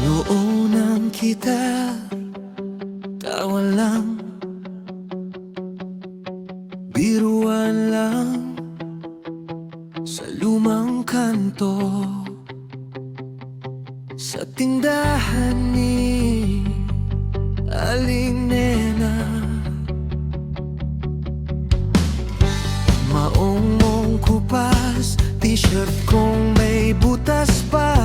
Noonan kita, tawa lang, biruan lang, sa lumang kanto, sa tindahan ni Aling Nena. Maong mong kupas, t-shirt kong may butas pa.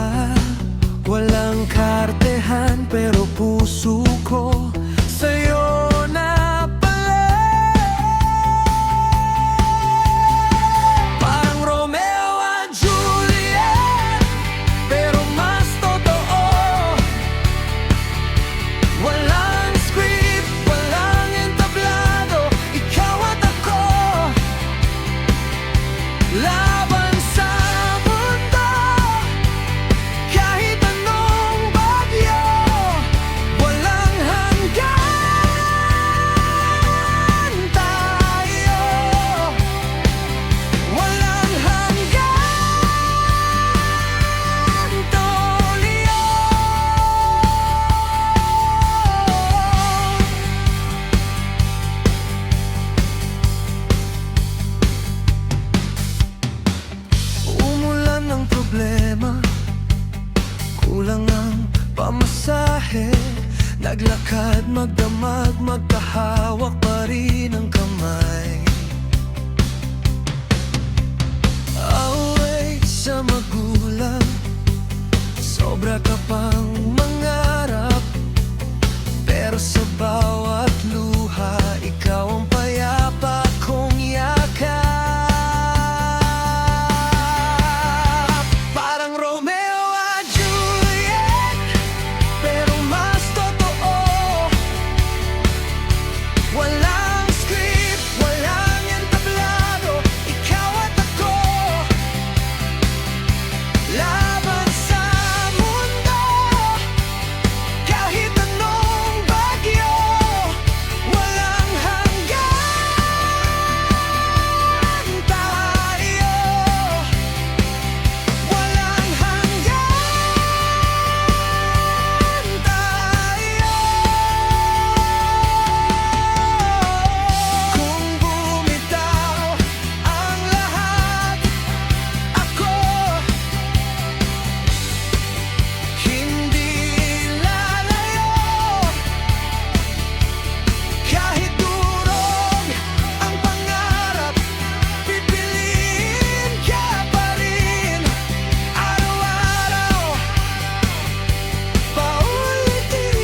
Walang kartehan pero puso ko sa'yo na pala. Parang Romeo at Juliet, pero mas totoo. Walang script, walang entablado, ikaw at ako. Laban sa mundo, kahit anong bagyo. Walang hanggan tayo, walang hanggan tuloy. Umulan ng problema, kulang ang pamasahe. Naglakad, magdamag, magkahawak pa rin ang kamay. Away sa magulang, sobra ka pang mangarap, pero sa bawat luha, ikaw ang payapa kong yakap. Parang Romeo at Juliet, pero mas totoo. Walang script, walang entablado, ikaw at ako. Laban sa mundo, kahit anong bagyo. Walang hanggan tayo, walang hanggan tayo. Kung bumitaw ang lahat, ako hindi lalayo. Kahit durog ang pangarap, pipiliin ka pa rin. Araw-araw, paulitin.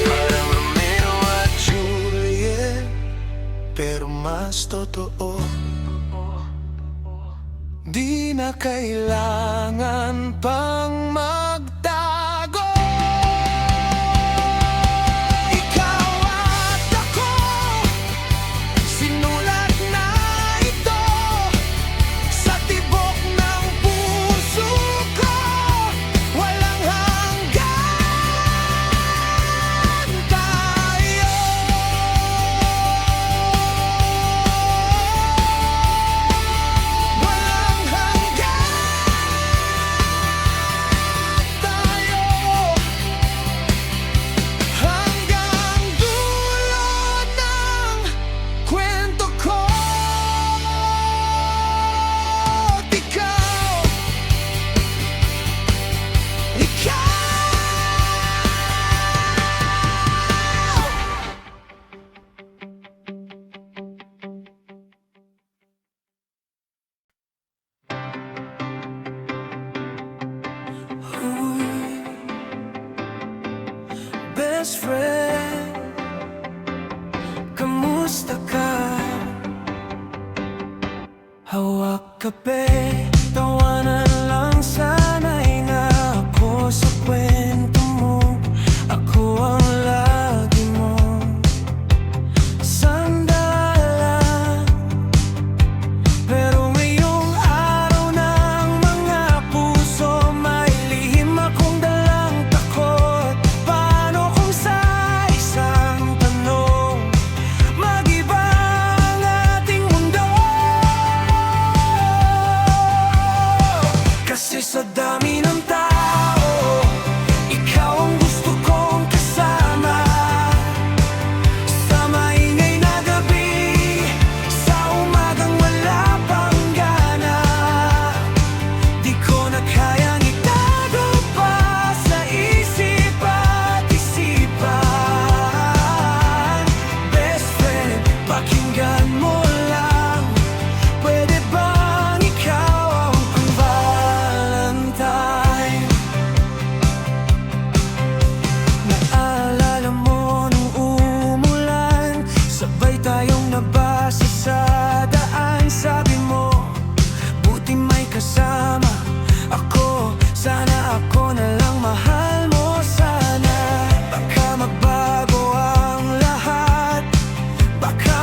Parang Romeo at Juliet, pero mas totoo. Di na kailangan pang magtago. Ikaw at ako, sinulat na ito sa tibok ng puso ko. Walang hanggan tayo, walang hanggan tayo, hanggang dulo ng kwento ko. Ikaw, best friend, kamusta ka? Hawak ka be, tawanan lang sana'y na ako sa kwento mo. Ako ang lagi mo, sandala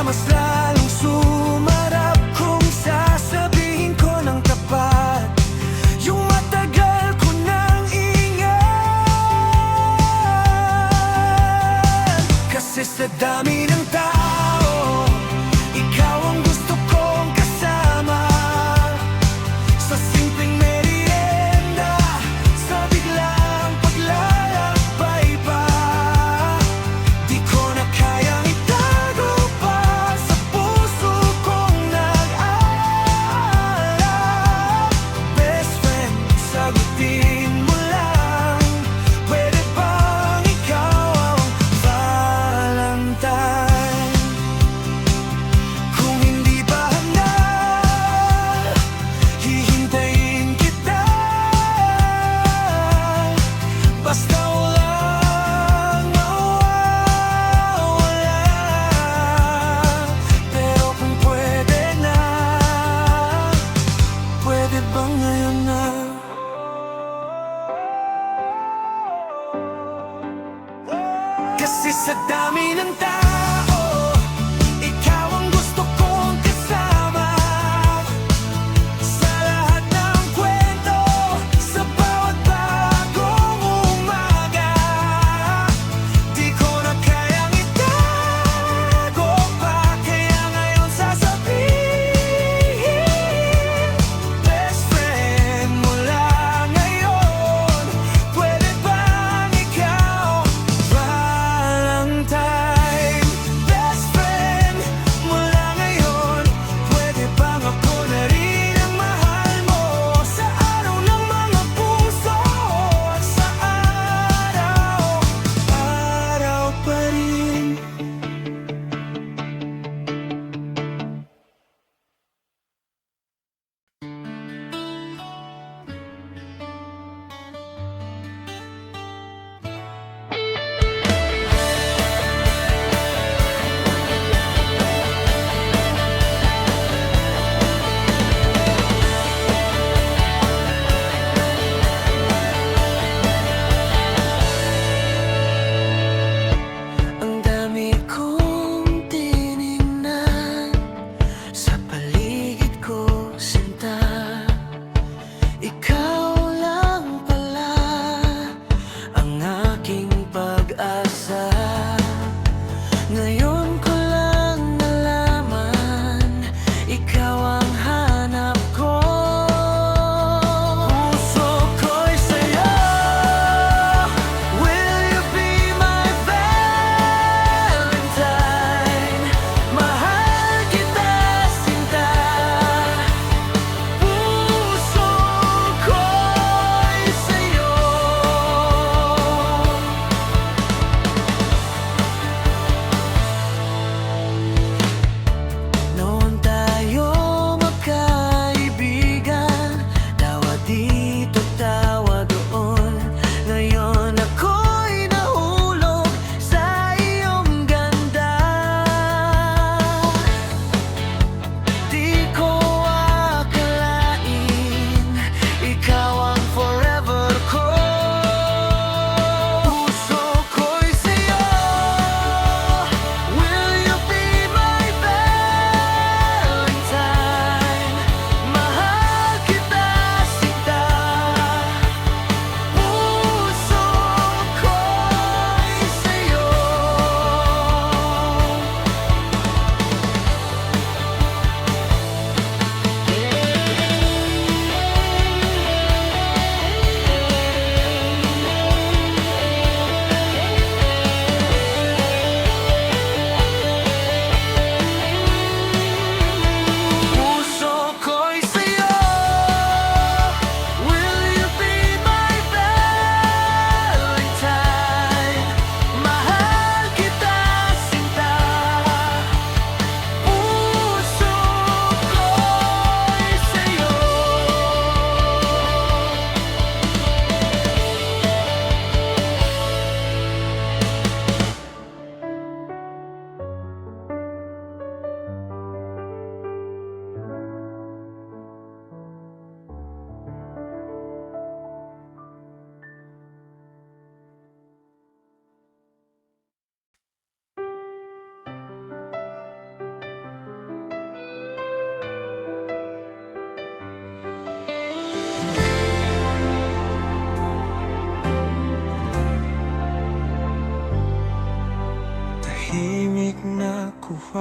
mas lalong sumarap kung sasabihin ko ng tapat yung matagal ko nang ingat. Kasi sa dami ng tao, ikaw ang gusto kong kasama. Sa simpleng merienda, sa biglang paglalakbay pa, di ko na kayang itago pa sa puso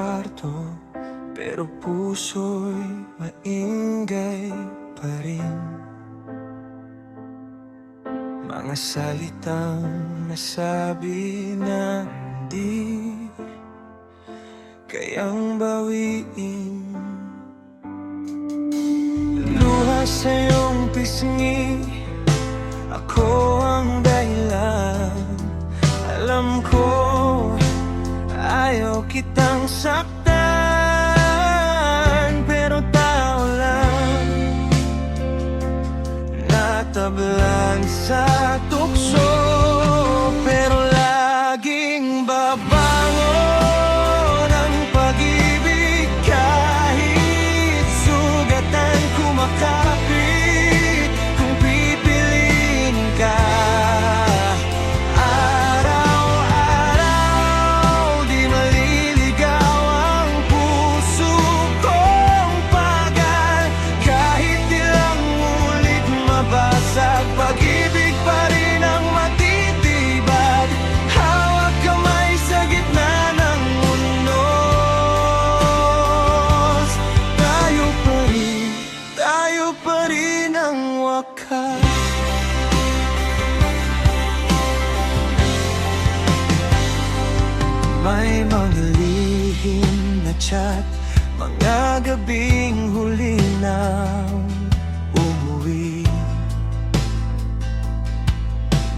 kwarto, pero puso'y maingay pa rin. Mga salitang nasabi na hindi kayang bawiin. Luha sa iyong pisngi, ako ang dahilan. Alam ko, ayaw kitang saktan, pero tao lang natablan sa tukso. Pero laging babangon ang pag-ibig, kahit sugatan kumakapit. Kung pipiliin ka araw-araw, di maliligaw ang puso kong pagal. Kahit ilang ulit mabasag, pag-ibig pa rin ang matitibag. Hawak kamay sa gitna ng unos. Tayo pa rin ang wakas. May mga lihim na chat, mga gabing huli nang umuwi.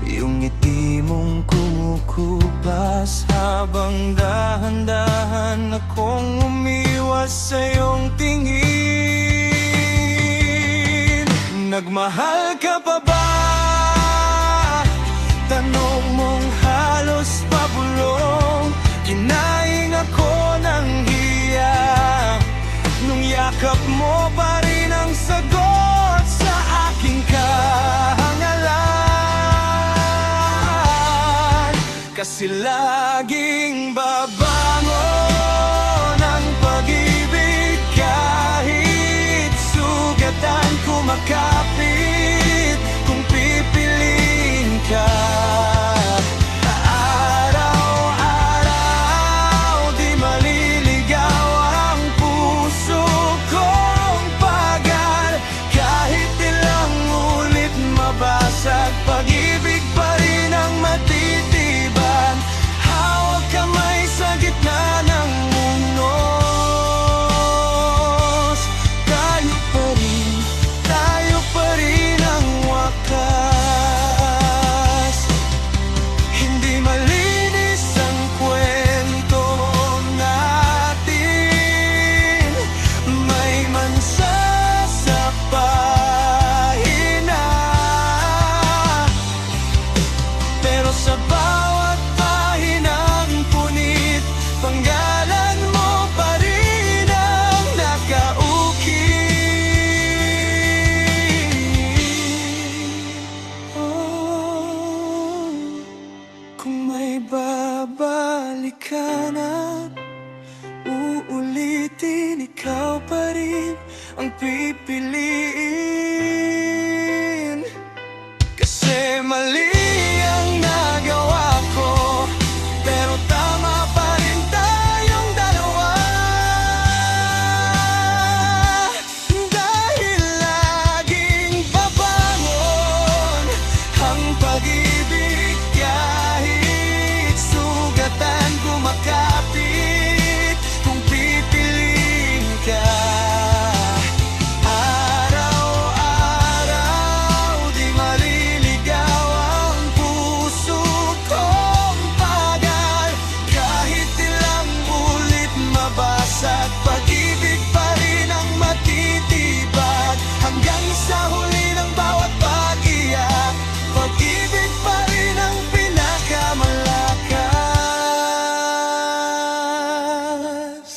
Yung ngiti mong kumukupas, habang dahan-dahan akong umiwas sa iyong tingin. Nagmahal ka pa ba? Tanong mong halos pabulong. Kinain ako ng hiya, nung yakap mo pa rin ang sagot sa aking kahangalan. Kasi laging babangon ang pag-ibig, kahit sugatan kumakapit. Kung pipiliin ka araw-araw, di maliligaw ang puso kong pagal. Kahit ilang ulit mabasag, pag-ibig pa rin ang matitiban. Hawak kamay sa gitna ng unos. Tayo pa rin ang wakas. Hindi malinis ang kwento natin, may mansa sa pahina. Pero sa bawat pahinang punit, panggalan mo pa rin ang nakaukit. Oh, kung may babalikan at uulitin, ikaw pa rin ang pipiliin. Kasi mali ang nagawa ko, pero tama pa rin tayong dalawa. Dahil laging babangon ang pag-ibig, kahit sugatan kumakapit. Kung pipiliin ka araw-araw, di maliligaw ang puso kong pagal. Kahit ilang ulit mabasag, pag-ibig pa rin ang matitibag. Hanggang sa huli ng bawat pag-iyak, pag-ibig pa rin ang pinakamalakas.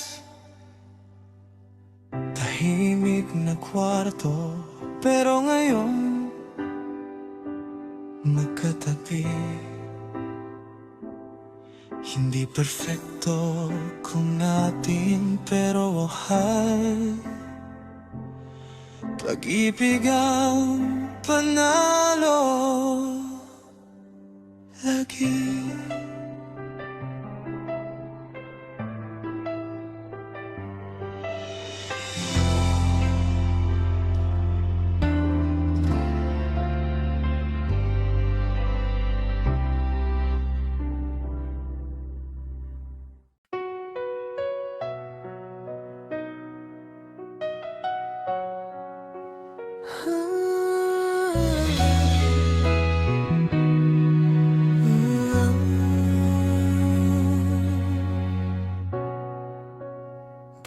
Tahimik na kwarto, pero ngayon magkatabi. Hindi perfecto kung natin, pero mahal. Pag-ibig ang panalo lagi.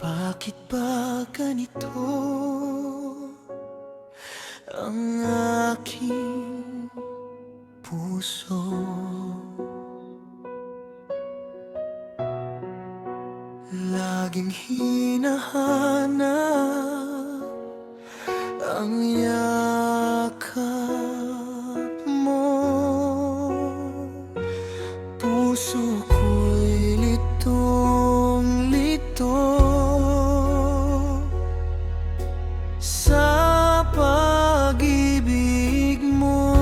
Bakit ba ganito ang aking puso? Laging hinahanap ang yakap mo. Puso ko'y litong-lito sa pag-ibig mo.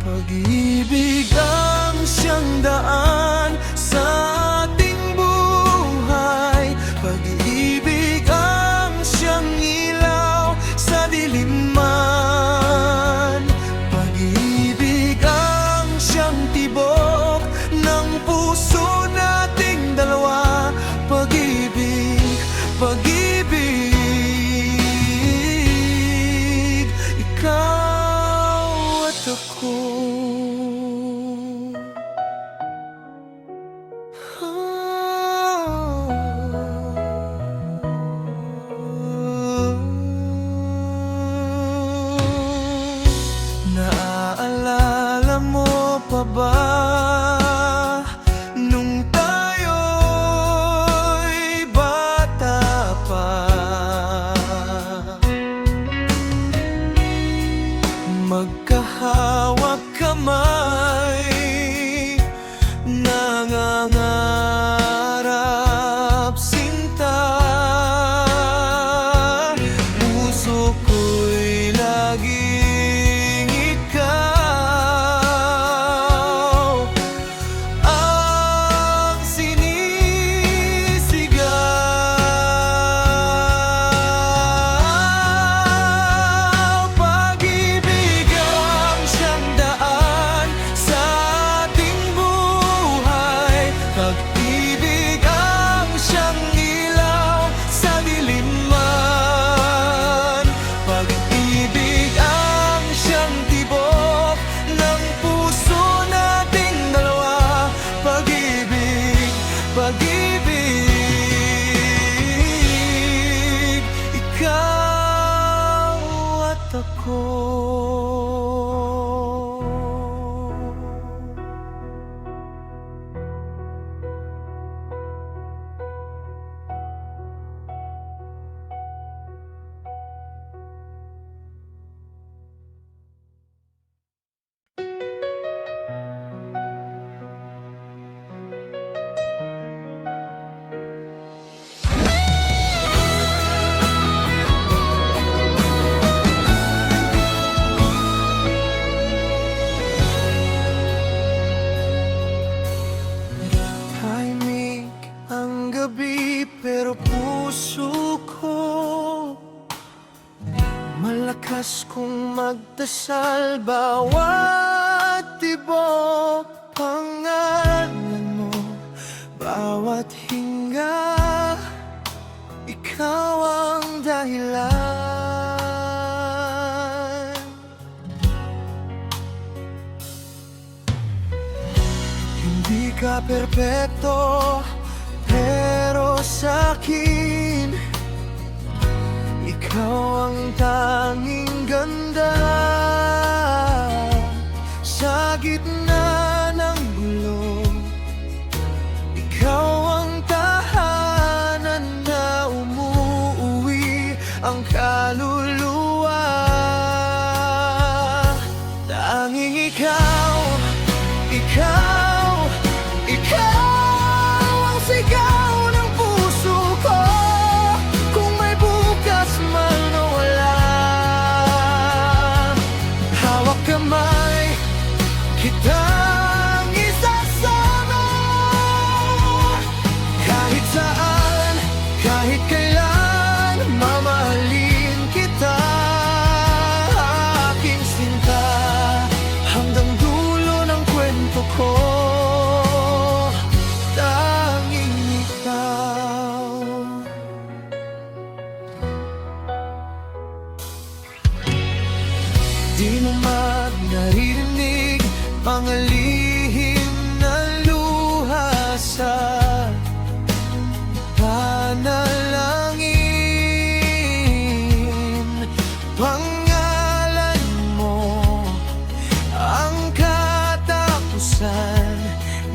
Pag-ibig ang siyang daan sa ating buhay. Pag-ibig ang siyang ilaw sa diliman. Pag-ibig ang siyang tibok ng puso nating dalawa. Pag-ibig, pag-ibig, ikaw at ako. Naaalala mo pa ba nung tayo'y bata pa? Magkahawak kamay, nangangarap sinta. Puso ko'y laging ikaw ang sinisigaw. Pag-ibig ang siyang daan sa ating buhay. Pag-ibig ang siyang ilaw sa diliman. Pag-ibig ang siyang tibok ng puso nating dalawa. Pag-ibig, pag-ibig, ikaw at ako. Tahimik ang gabi pero puso ko malakas kong magdasal. Bawat tibok pangalan mo, bawat hinga ikaw ang dahilan. Hindi ka perpekto, pero sa'kin ikaw ang tanging ganda. Sa gitna ng gulo, ikaw ang tahanan na umuuwi ang kaluluwa. Tanging ikaw, ikaw, ikaw ang sigaw ng puso ko. Kung may bukas man o wala,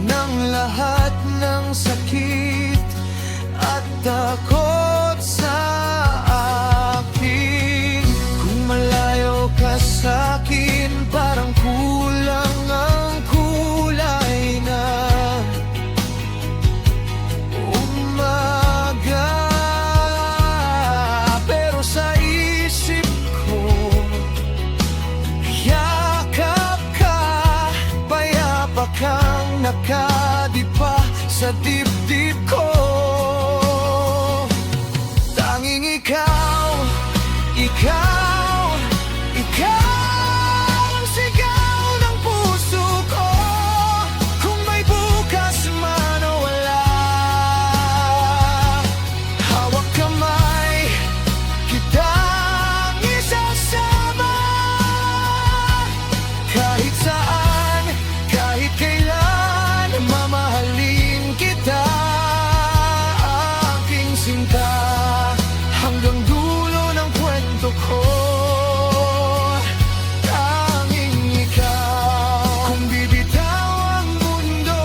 ng lahat ng sakit at takot sa akin. Kung malayo ka sa'kin, parang kulang ang kulay ng umaga. Pero sa isip ko, yakap ka, payapa kang nakadipa sa dibdib ko. Tanging ikaw, ikaw, ikaw ang sigaw ng puso ko. Kung may bukas man o wala, hawak kamay kitang isasama. Kahit saan, kahit kailan, mamahalin kita, aking sinta, hanggang dulo ng kwento ko. Tanging ikaw. Kung bibitaw ang mundo,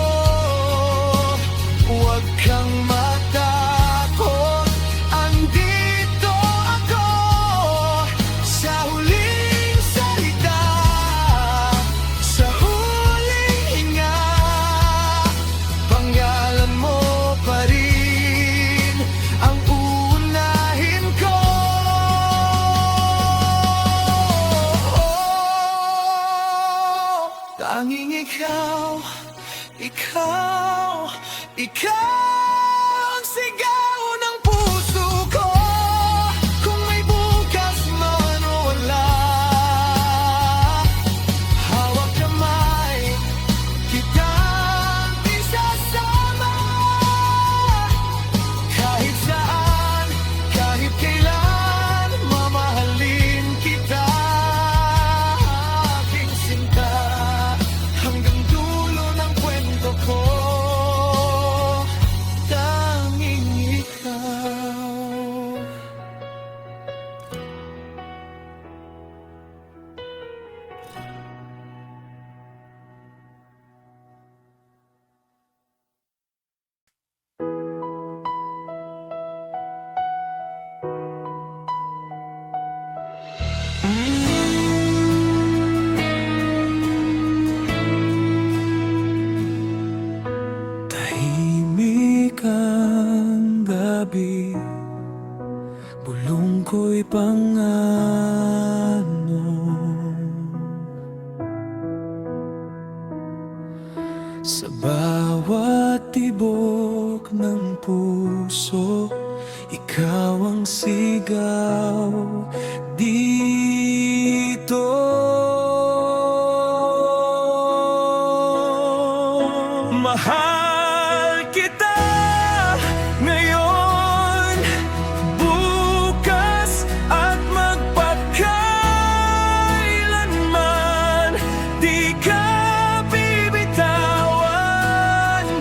huwag kang matakot. Andito ako sa huling salita, sa huling hinga. Pangalan mo pa rin ang uunahin ko. Tanging ikaw, ikaw, ikaw ang sigaw ng puso ko. Kung may bukas man o wala, hawak kamay kitang isasama. Kahit saan, kahit kailan, mamahalin kita, aking sinta, hanggang dulo ng kwento ko. Tanging ikaw. Tahimik ang gabi, bulong ko'y pangano. Sa bawat tibok ng puso, ikaw ang sigaw dito. Mahal kita ngayon, bukas at magpakailanman. Di ka bibitawan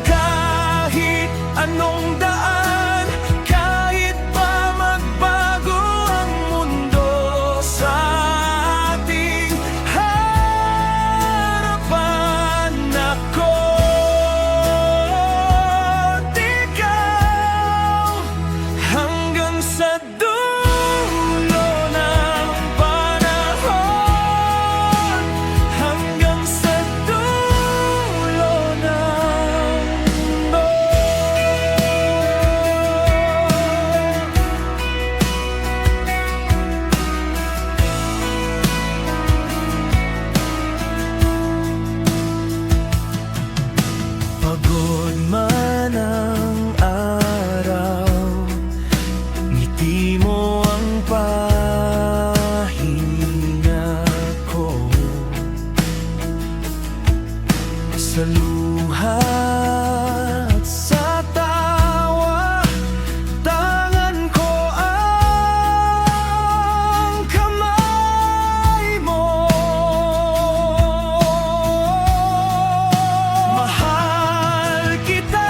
kahit anong daan, kahit pa magbago ang mundo sa ating harapan. Ako hanggang sa dulo ng panahon, hanggang sa dulo ng mundo. Pagod man ang araw, ngiti mo ang pahinga ko. Sa luha at sa tawa, tangan ko ang kamay mo. Mahal kita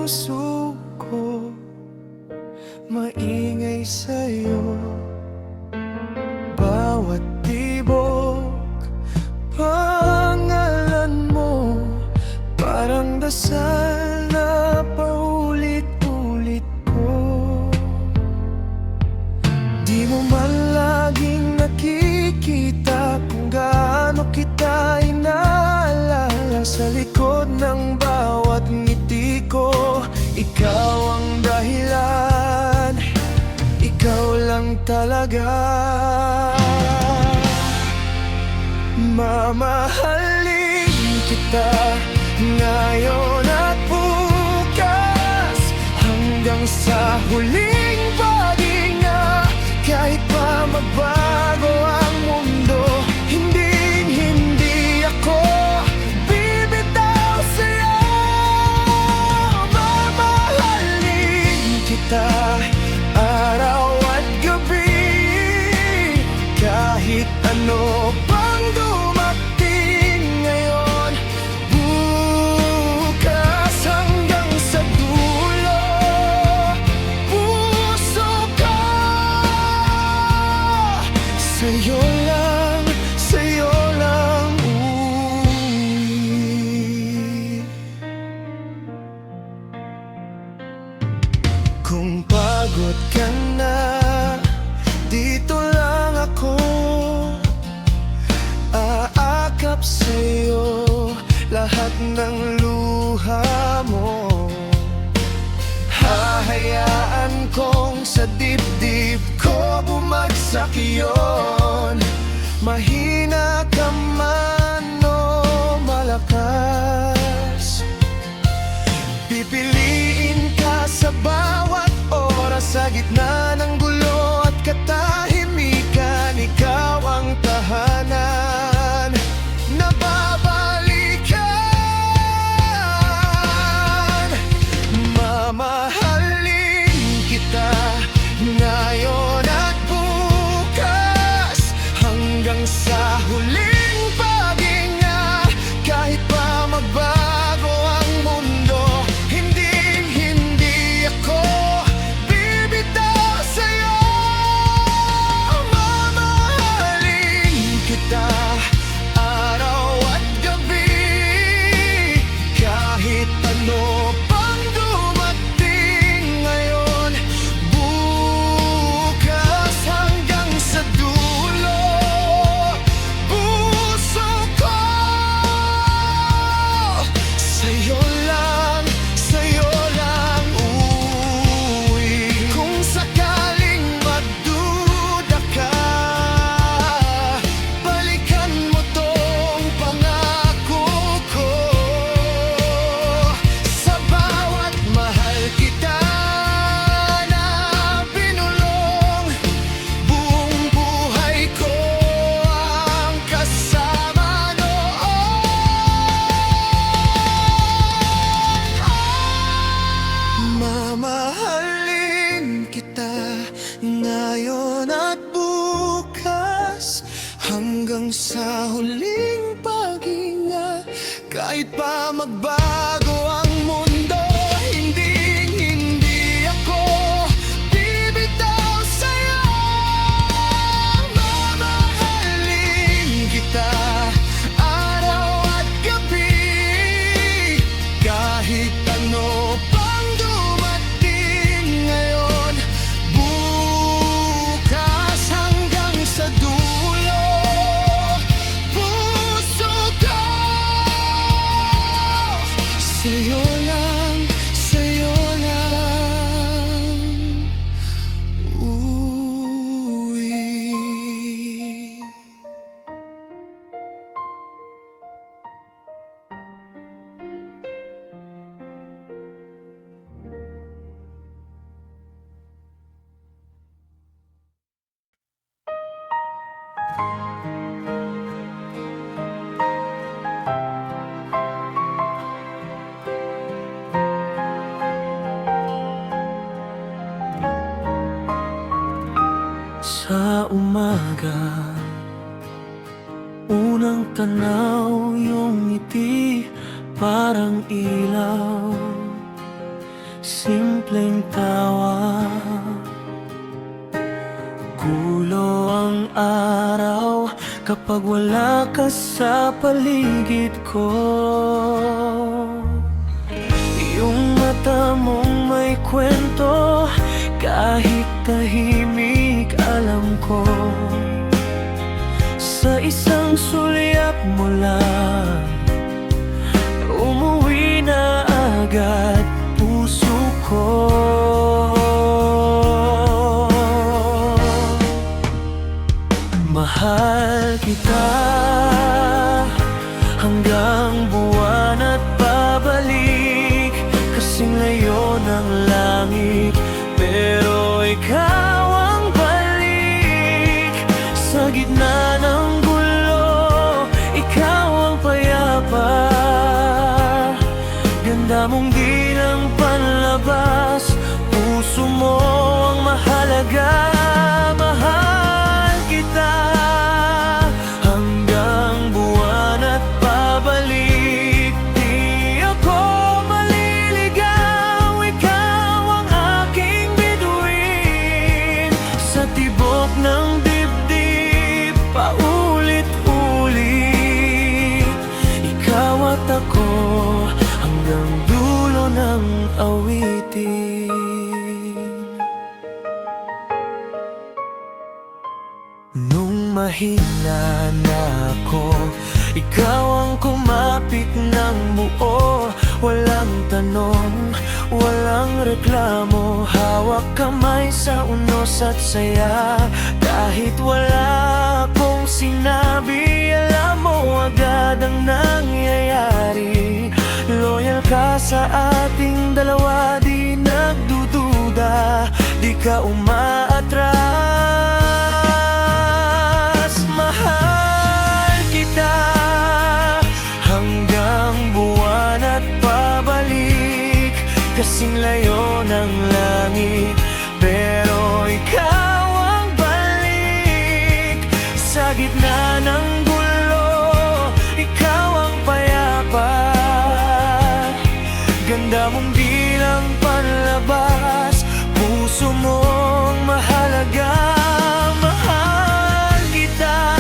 puso ko maingay sa'yo. Bawat tibok, pangalan mo, parang dasal na paulit-ulit ko. Di mo man laging nakikita kung gaano kita inaalala. Sa likod ng bawat ngiti ko, ikaw ang dahilan, ikaw lang talaga. Mamahalin kita ngayon at bukas, hanggang sa huling paghinga. Kahit pa magbago ang mundo, hindi ako bibitaw sa'yo. Mamahalin kita araw at gabi, kahit ano pang dumating ngayon, bukas hanggang sa dulo. Puso ko sa'yo lang, sa'yo lang uuwi. Kung pagod ka na, dito lang ako, aakap sa'yo lahat ng luha mo. Hahayaan kong sa dibdib ko bumagsak iyon, mahina ka man o malakas. Pipiliin ka sa bawat oras, sa gitna ng gulo at katahimikan. Ikaw ang tahanan na babalikan. Mamahalin kita ngayon at bukas, hanggang sa huling paghinga. Kahit pa magbago ang mundo, hindi ako bibitaw sa'yo. Mamahalin kita araw at gabi, kahit ano pang dumating ngayon, bukas hanggang sa dulo. Puso ko sa'yo lang uuwi. Kung sakaling magduda ka, balikan mo tong pangako ko. Sa bawat mahal kita na binulong, buong buhay ko ang kasama noon. Mamahalin kita ngayon at bukas, hanggang sa huling paghinga. Kahit pa magbago ang mundo, hindi ako bibitaw sa'yo. Mamahalin kita araw at gabi, kahit ano pang dumating ngayon, bukas hanggang sa dulo. Puso ko sa'yo lang uuwi. Sa umaga, unang tanaw yung ngiti parang ilaw, simpleng tawa. Gulo ang araw kapag wala ka sa paligid ko. Yung mata mong may kwento, kahit tahimik alam ko. Sa isang sulyap mo lang, umuwi na agad puso ko. Mahal kita hanggang buwan at pabalik, kasing layo ng langit, pero ikaw ang balik. Sa gitna ng gulo, ikaw ang payapa. Ganda mong di lang panlabas, puso mo ang mahalaga. Mahal kita hanggang buwan at pabalik, di ako maliligaw. Ikaw ang aking bituin, sa tibok ng dibdib, paulit-ulit. Ikaw at ako hanggang dulo ng awitin. Nung mahina na ako, ikaw ang kumapit ng buo. Walang tanong, walang reklamo, hawak kamay sa unos at saya. Kahit wala akong sinabi, alam mo agad ang nangyayari. Loyal ka sa ating dalawa, di nagdududa, di ka umaatras. Mahal kita hanggang buwan at pabalik, kasing layo ng langit, pero ikaw ang balik. Sa gitna ng gulo, ikaw ang payapa. Ganda mong di lang panlabas, puso mong mahalaga. Mahal kita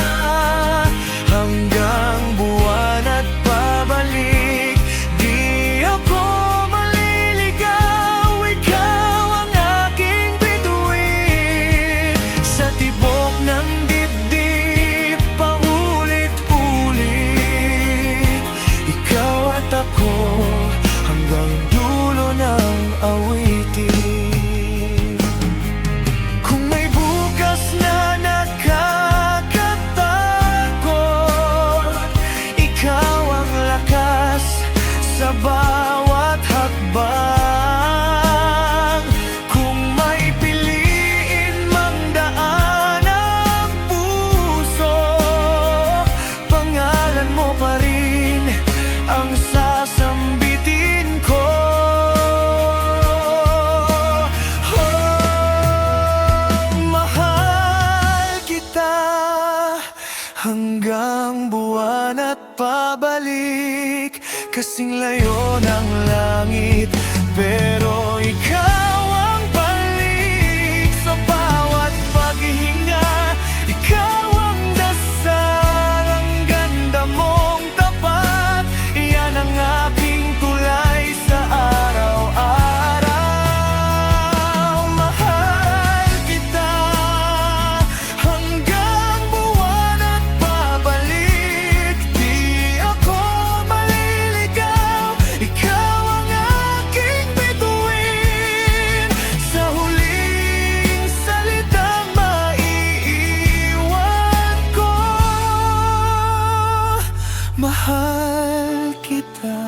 hanggang buwan at pabalik, di ako maliligaw. Ikaw ang aking bituin, sa tibok ng dibdib, paulit-ulit. Ikaw at ako hanggang dulo ng awitin. Kung may bukas na nakakatakot, ikaw ang lakas sa bawat hakbang. Kung may piliin mang daan ang puso, pangalan mo pa rin ang sasambitin ko. Mahal kita hanggang buwan at pabalik, kasing layo ng langit, pero ikaw ang balik. Sa bawat paghinga, ikaw ang dasal. Ang ganda mong tapat, yan ang aking tulay sa araw-araw. Mahal kita hanggang buwan at pabalik, di ako maliligaw. Ikaw ang aking bituin, sa huling salitang maiiwan ko. Mahal kita,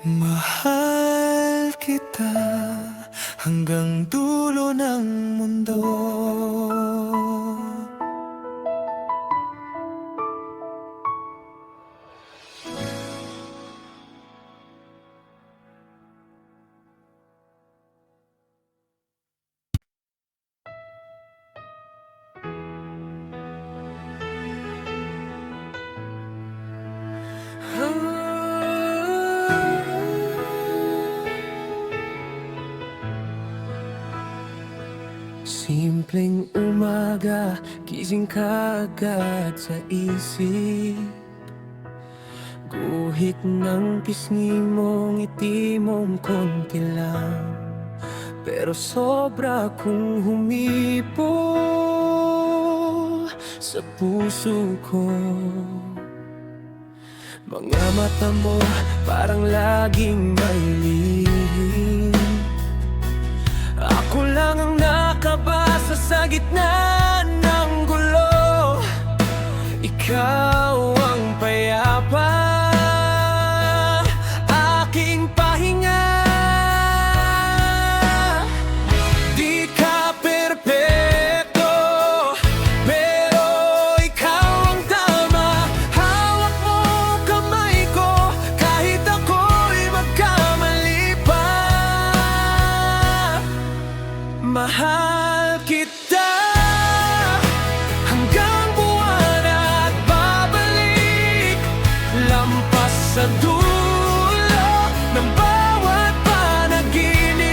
mahal kita hanggang dulo ng mundo. Simpleng umaga, gising ka agad sa isip. Guhit ng pisngi mong ngiti mong konti lang, pero sobra kung humipo sa puso ko. Mga mata mo parang laging may lihim. Ako lang ang nakabasa sa gitna ng gulo. Ikaw ang payapa, aking pahinga. Di ka perpekto, pero ikaw ang tama. Hawak mo kamay ko, kahit ako'y magkamali pa. Mahal kita hanggang buwan at babalik, lampas sa dulo ng bawat panaginip.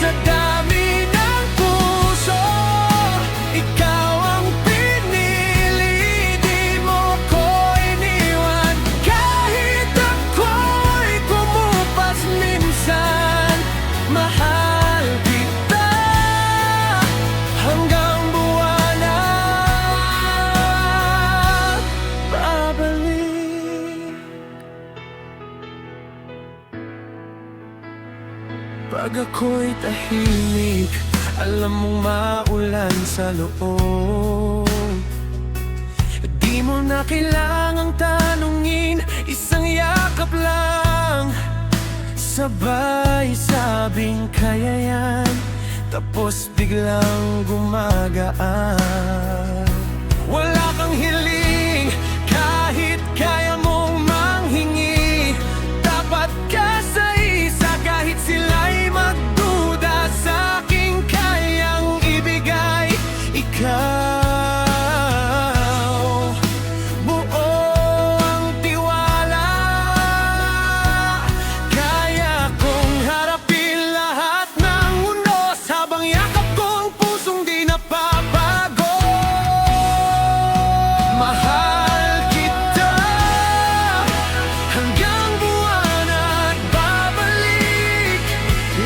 Sa dami ng puso, ikaw ang pinili. Di mo ko iniwan kahit ako'y kumupas minsan. Mahal kita hanggang buwan at babalik. Pag ako'y tahimik, alam mong maulan sa loob. Di mo na kailangang tanungin, isang yakap lang. Sabay sabing kaya yan, tapos biglang gumagaan. Wala kang hiling, kahit kaya mong manghingi. Dapat ka sa isa, kahit sila'y magduda. Sa aking kayang ibigay, ikaw buo ang tiwala. Kaya kong harapin lahat ng unos, habang yakap kong pusong di napapago. Mahal kita hanggang buwan at babalik,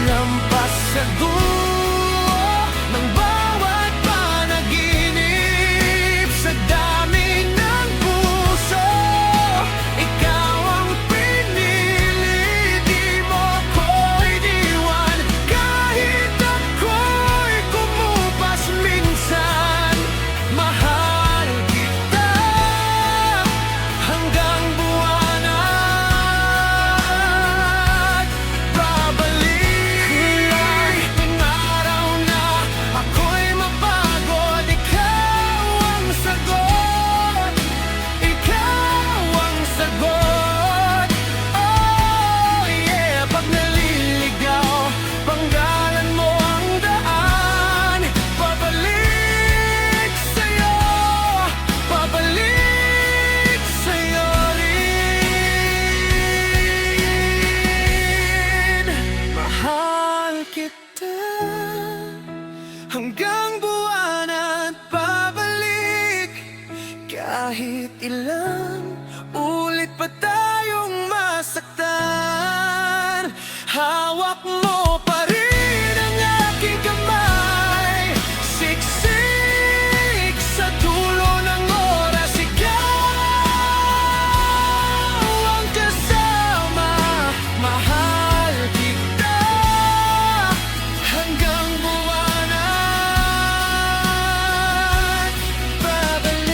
lampas sa dulo ng bawat panaginip. Sa dami ng puso, ikaw ang pinili. Di mo ko iniwan kahit ako'y kumupas minsan. Mahal kita hanggang buwan at babalik. Ng araw na ako'y mapagod, ikaw ang sagot. Ikaw ang sagot. Oh yeah, pag naliligaw, panggalan mo ang daan. Pabalik sa'yo, pabalik sa'yo rin. Mahal kita hanggang buwan at pabalik, kahit ilang ulit pa tayong masaktan. Hawak mo pa rin ang aking kamay, siksik sa dulo ng oras. Ikaw ang kasama. Mahal kita hanggang buwan at babalik.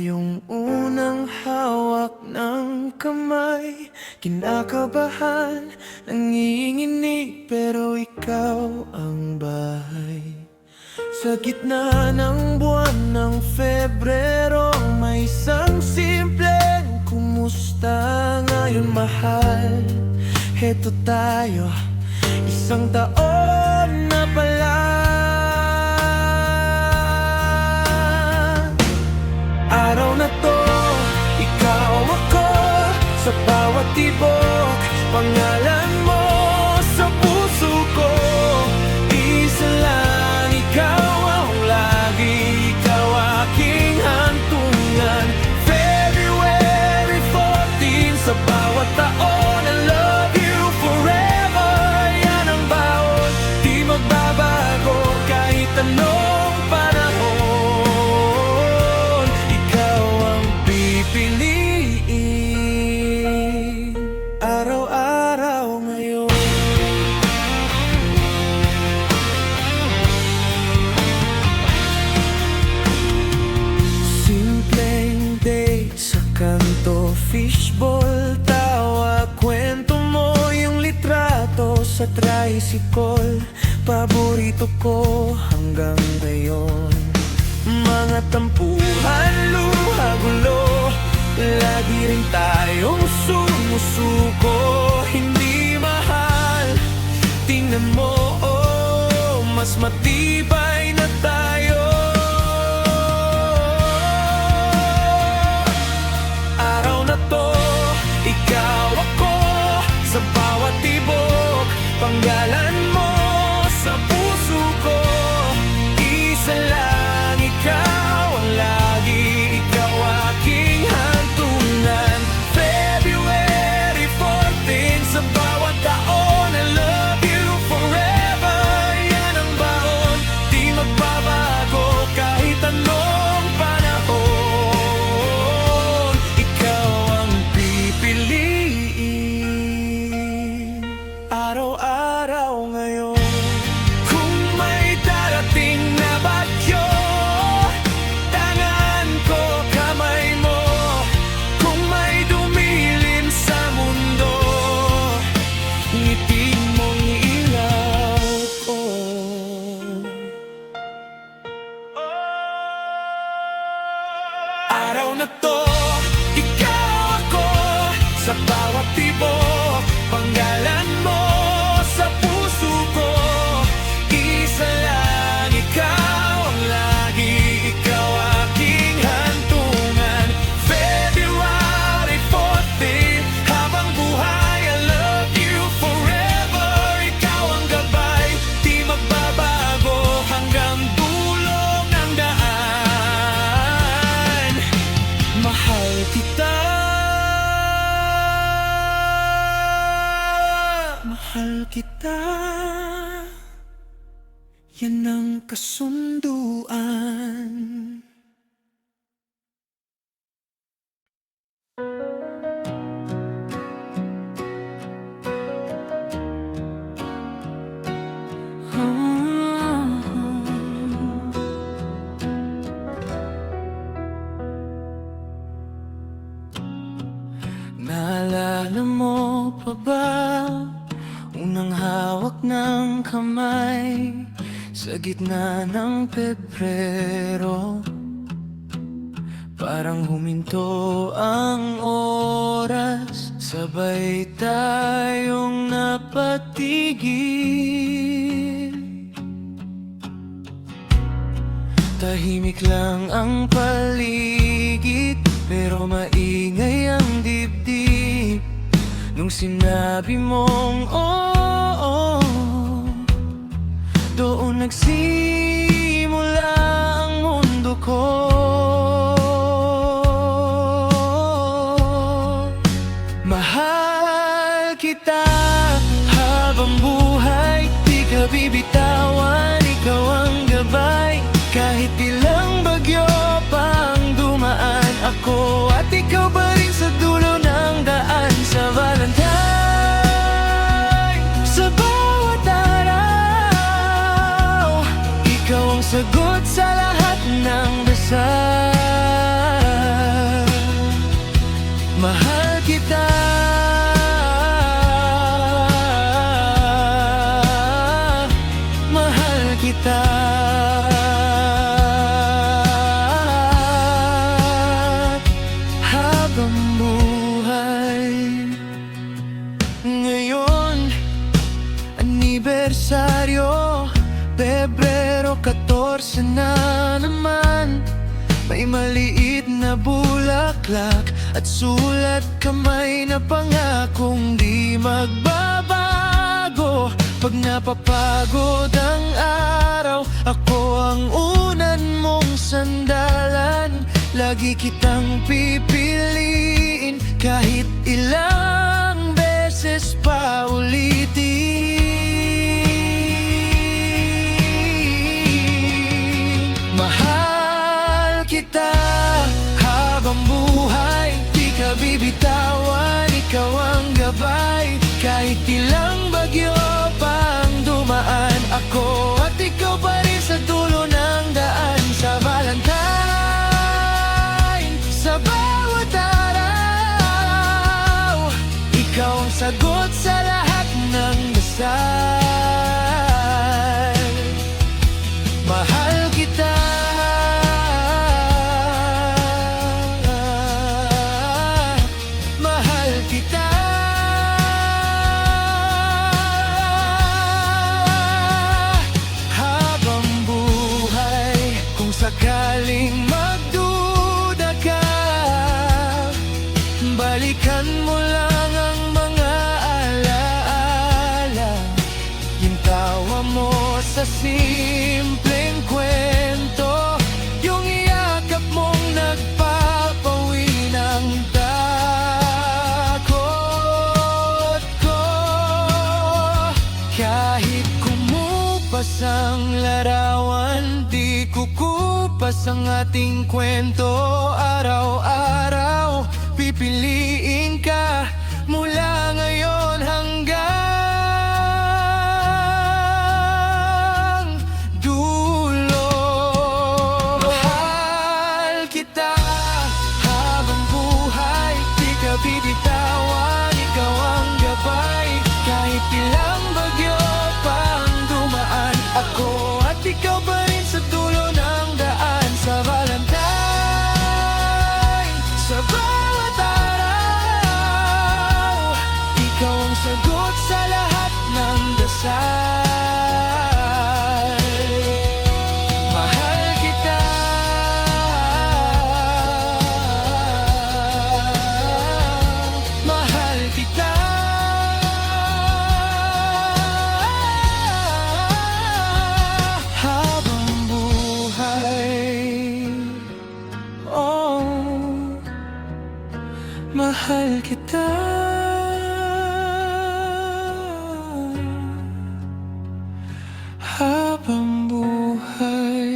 iyong unang hawak ng kamay. Kinakabahan, nanginginig, pero ikaw ang bahay. Sa gitna ng buwan ng Febrero, may isang simpleng kumusta ngayon mahal. Heto tayo, isang taon na pala. Araw na to, ikaw ako, sa bawat tibok, pangalan mo sa puso ko. Isa lang, ikaw ang lagi, ikaw aking hantungan. February 14, sa bawat taon, I love you forever. Yan ang bawat, di magbabago kahit anong panahon. Ikaw ang pipiliin, araw-araw ngayon. Simpleng date sa kanto, fishball, tawa, kwento mo yung litrato sa tricycle. Paborito ko hanggang ngayon. Mga tampuhan, luha, gulo, lagi rin tayong sumusuko. Hindi mahal, tingnan mo, oh, mas matibay na tayo. Araw na to, ikaw ako, sa bawat tibok, panggalan mo sa puso ko. Isa lang, ikaw ang lagi, ikaw aking hantungan. February 14, sa bawat taon, I love you forever. Yan ang baon, di magbabago kahit anong panahon. Ikaw ang pipiliin, araw-araw ngayon. Kung may darating na bagyo, tangan ko, kamay mo. Kung may dumilim sa mundo, ngiti mong ilaw ko. Araw na to, ikaw ako, sa bawat tibok, panggalan mo sa puso ko. Isa lang, ikaw ang lagi, ikaw aking hantungan. February 14, habang buhay, I love you forever. Ikaw ang gabay, di magbabago hanggang dulo ng daan. Mahal kita, mahal kita. Yan ang kasunduan. Naalala mo pa ba unang hawak ng kamay sa gitna ng Pebrero? Parang huminto ang oras, sabay tayong napatigil. Tahimik lang ang paligid, pero maingay ang dibdib nung sinabi mong oo. Doon nagsimula ang mundo ko. Mahal kita habang buhay, di ka bibitawan, ikaw ang gabay. Kahit ilang bagyo pang dumaan, ako at ikaw pa rin sa dulo ng daan. Sa Valentine, sa bawat araw, ikaw ang sagot sa lahat ng dasal. minsan na naman may maliit na bulaklak at sulat kamay na pangakong di magbabago. Pag napapagod ang araw, ako ang unan mong sandalan. Lagi kitang pipiliin kahit ilang beses pa ulitin. Mahal kita habang buhay, di ka bibitawan, ikaw ang gabay. Kahit ilang bagyo pang dumaan, ako at ikaw pa rin sa dulo ng daan. Sa Valentine, sa bawat araw, ikaw ang sagot sa lahat ng dasal. Mahal kita, mahal kita. Sakaling magduda ka, balikan mo lang ang mga alaala. Yung tawa mo sa simpleng kwento, yung iyakap mong nagpapawi ng takot ko. Kahit kumupas ang larawan, di kukupas ang ating kwento. Araw-araw, pipiliin ka mula ngayon hanggang dulo. Mahal kita habang buhay, di ka bibitawan, ikaw ang gabay. Kahit ilang bagyo pang dumaan, ako at ikaw pa rin sa dulo ng daan. Sa Valentine, sa bawat araw, ikaw ang sagot sa lahat ng dasal. Mahal kita, mahal kita. Habang buhay, oh, mahal kita. Habang buhay.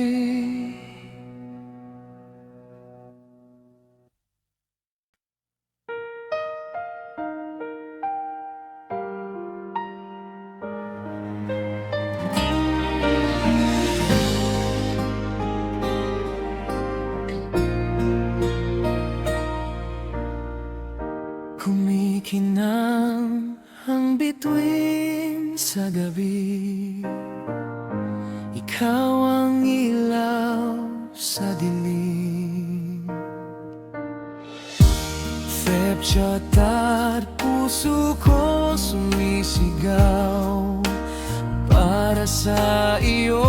Kumikinang ang bituin sa gabi, ikaw ang ilaw sa dilim. Febsyot at puso ko sumisigaw, para sa iyo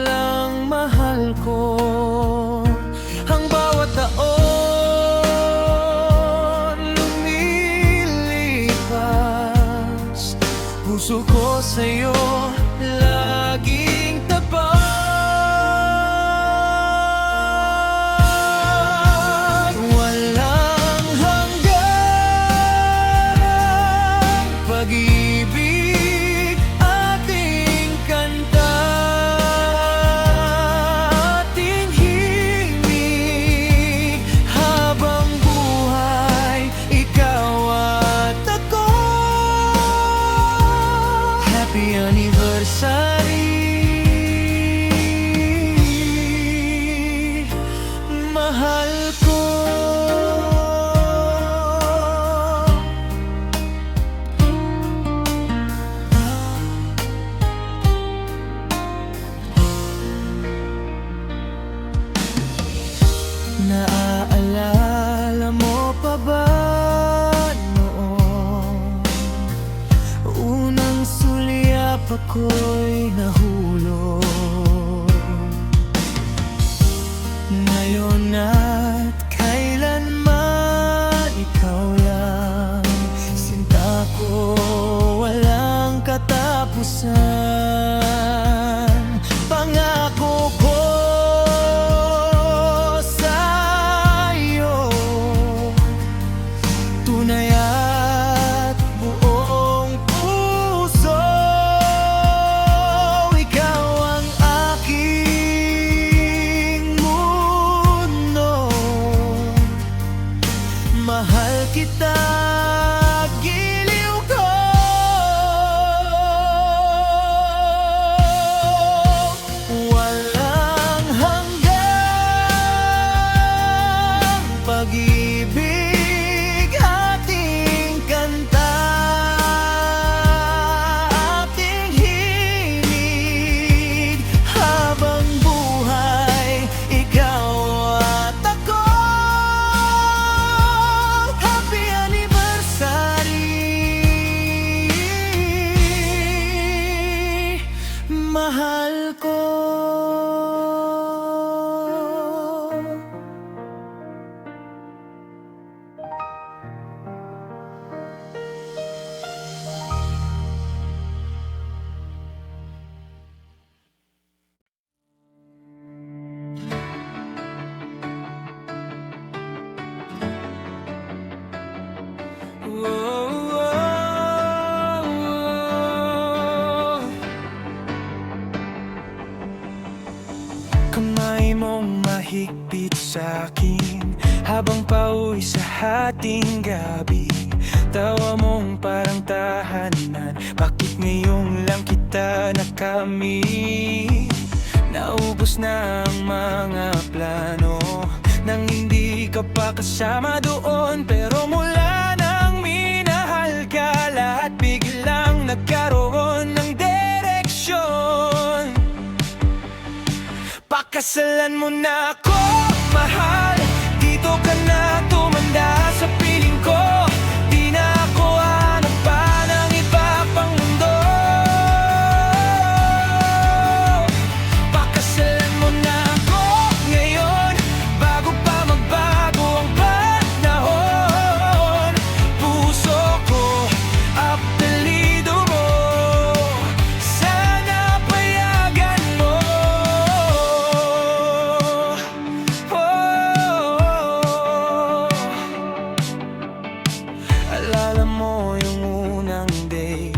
lang mahal ko. Ang bawat taon lumilipas, puso ko sa'yo laging tapat. Walang hanggang pag-ibig, ating kanta, ating himig. Habang buhay, ikaw at ako. Happy anniversary, mahal ko. Naaalala mo pa ba noon, unang sulyap ako'y nahulog? kita, giliw ko. Walang hanggang pag-ibig, ating kanta, ating hilig. Habang buhay, ikaw at ako. Happy anniversary, mahal ko. Kamay mong mahigpit sa'kin habang pauwi sa hating gabi. Tawa mong parang tahanan, bakit ngayon lang kita nakamit? Naubos na ang mga plano nang hindi ka pa kasama doon. Pero mula nang minahal ka, lahat biglang nagkaroon ng direksyon. Pakasalan mo na ako, mahal. Dito ka na tumanda sa piling ko. Di na ako hanap pa ng iba pang mundo. Pakasalan mo na ako ngayon, bago pa magbago ang panahon. Puso ko, apelido mo, sana payagan mo. Alala mo yung unang date,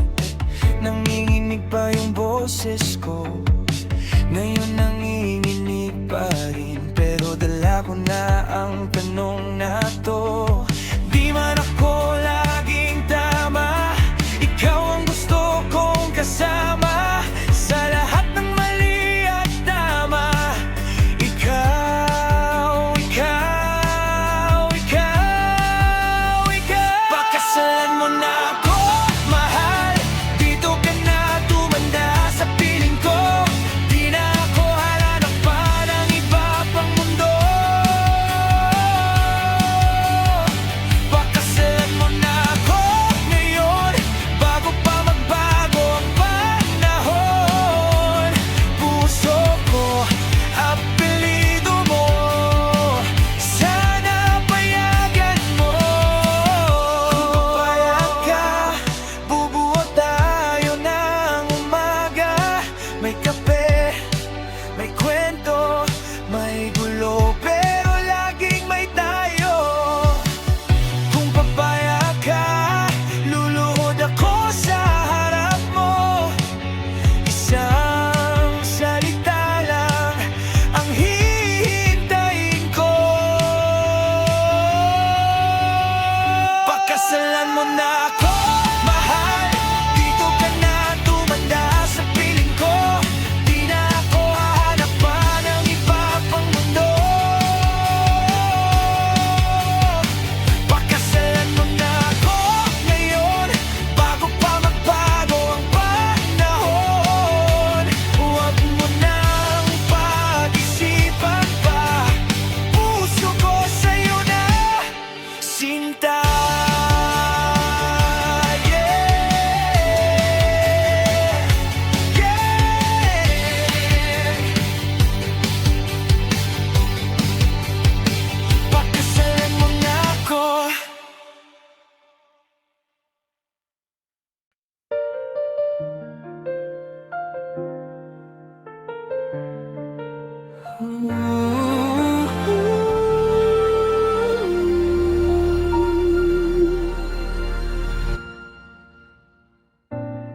nanginginig pa yung boses ko. Ngayon nanginginig pa rin, pero dala ko na ang tanong na to. Di man ako laging tama, ikaw ang gusto kong kasama. Sa lahat ng mali at tama, ikaw, ikaw, ikaw, ikaw. Pakasalan mo na ako, mahal. Dito ka na tumanda sa piling ko. Di na ako hahanap pa ng iba pang mundo. Pakasalan mo na ako ngayon, bago pa magbago ang panahon. Puso ko, apelido mo, sana payagan mo. Kung papayag ka, bubuo tayo ng umaga. May kape, may kwento, may gulo, pero laging may tayo. Kung papayag ka, luluhod ako sa harap mo. Isang salita lang ang hihintayin ko. Pakasalan mo na ako, mahal. Dito ka na tumanda sa piling ko. Di na ako hahanap pa ng iba pang mundo. Pakasalan mo na ako ngayon, bago pa magbago ang panahon. Huwag mo nang pag-isipan pa, puso ko sa'yo na, sinta. Pakasalan mo na ako.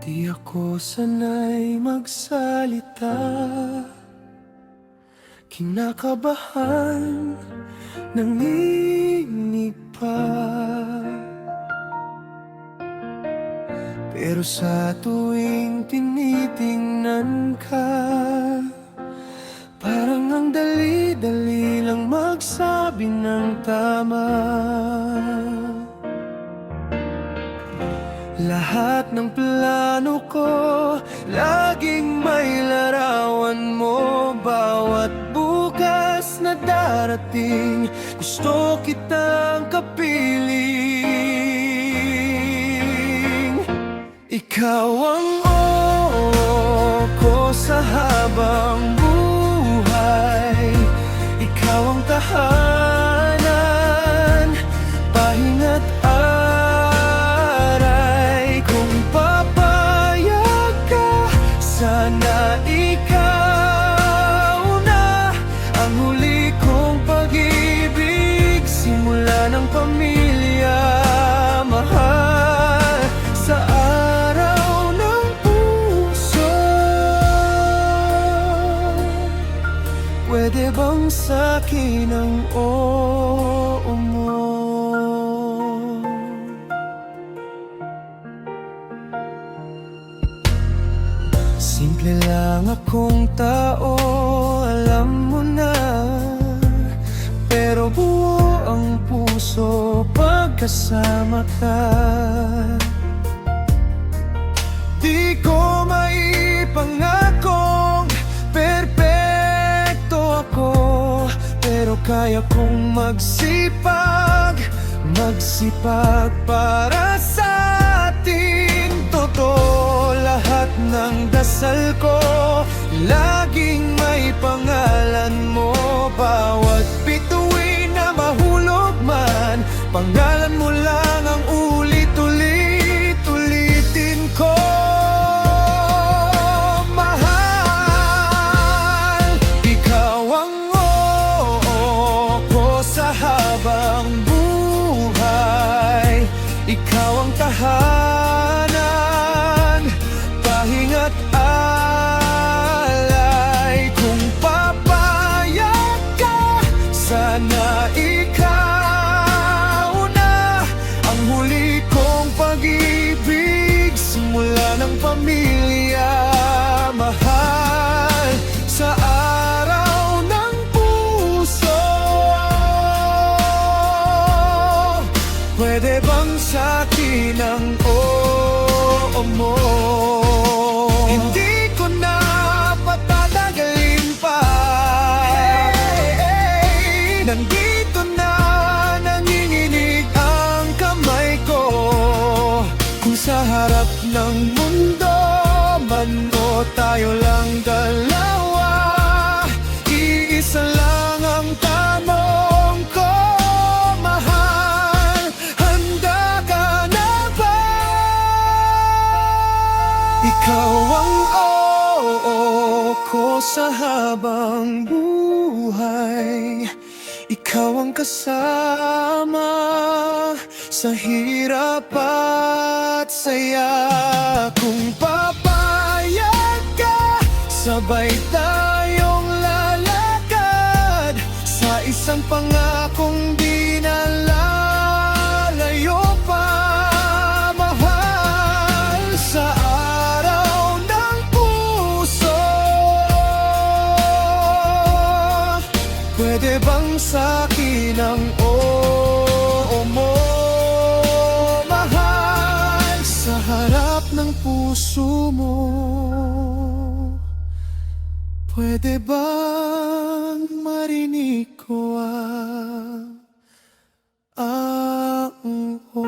Di ako sanay magsalita, kinakabahan, nanginginig pa. Pero sa tuwing tinitingnan ka, parang ang dali-dali lang magsabi ng tama. Lahat ng plano ko, laging may larawan mo. Bawat bukas na darating, gusto kitang kapiling. Ikaw ang oo ko sa habang buhay. Ikaw ang tahanan, pahinga't aray. Kung papayag ka, sana ikaw na ang huli kong pag-ibig. Simula ng pamilya, mahal sa araw ng puso. Pwede bang sa'kin ang oo mo? Simple lang akong tao, alam mo na. Pero buo ang puso pagkasama ka. Di ko maipangakong perpekto ako, pero kaya kong magsipag para sa atin. Totoo lahat ng dasal ko, laging may pangalan mo. Bawat bituin na mahulog man, pangalan mo lang ang ulit-ulitin ko. Mahal, ikaw ang oo ko sa habang buhay. Ikaw ang tahanan, pahinga't alay. Kung papayag ka, sana ikaw na ang huli kong pag-ibig. Simula ng pamilya, mahal sa araw ng puso. Pwede bang sa'kin ang oo mo? Hindi ko na patatagalin pa. Nandito na, nanginginig ang kamay ko. Kung sa harap ng mundo man o tayo lang dalawa, iisa lang ang tanong ko. Mahal, handa ka na ba? Ikaw ang oo ko sa habang buhay. Ikaw ang kasama sa hirap at saya. Kung papayag ka, sabay tayong lalakad sa isang pangakong di nalalayo pa. Mahal sa araw ng puso. Pwede bang sa'kin ang oo mo? Mahal sa harap ng puso mo. Pwede bang marinig ko ang oo?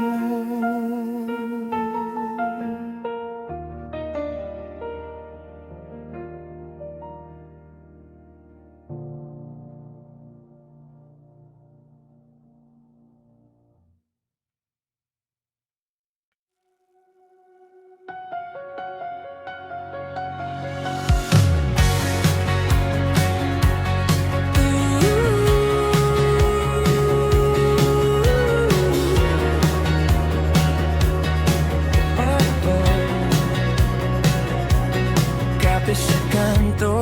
Sa kanto,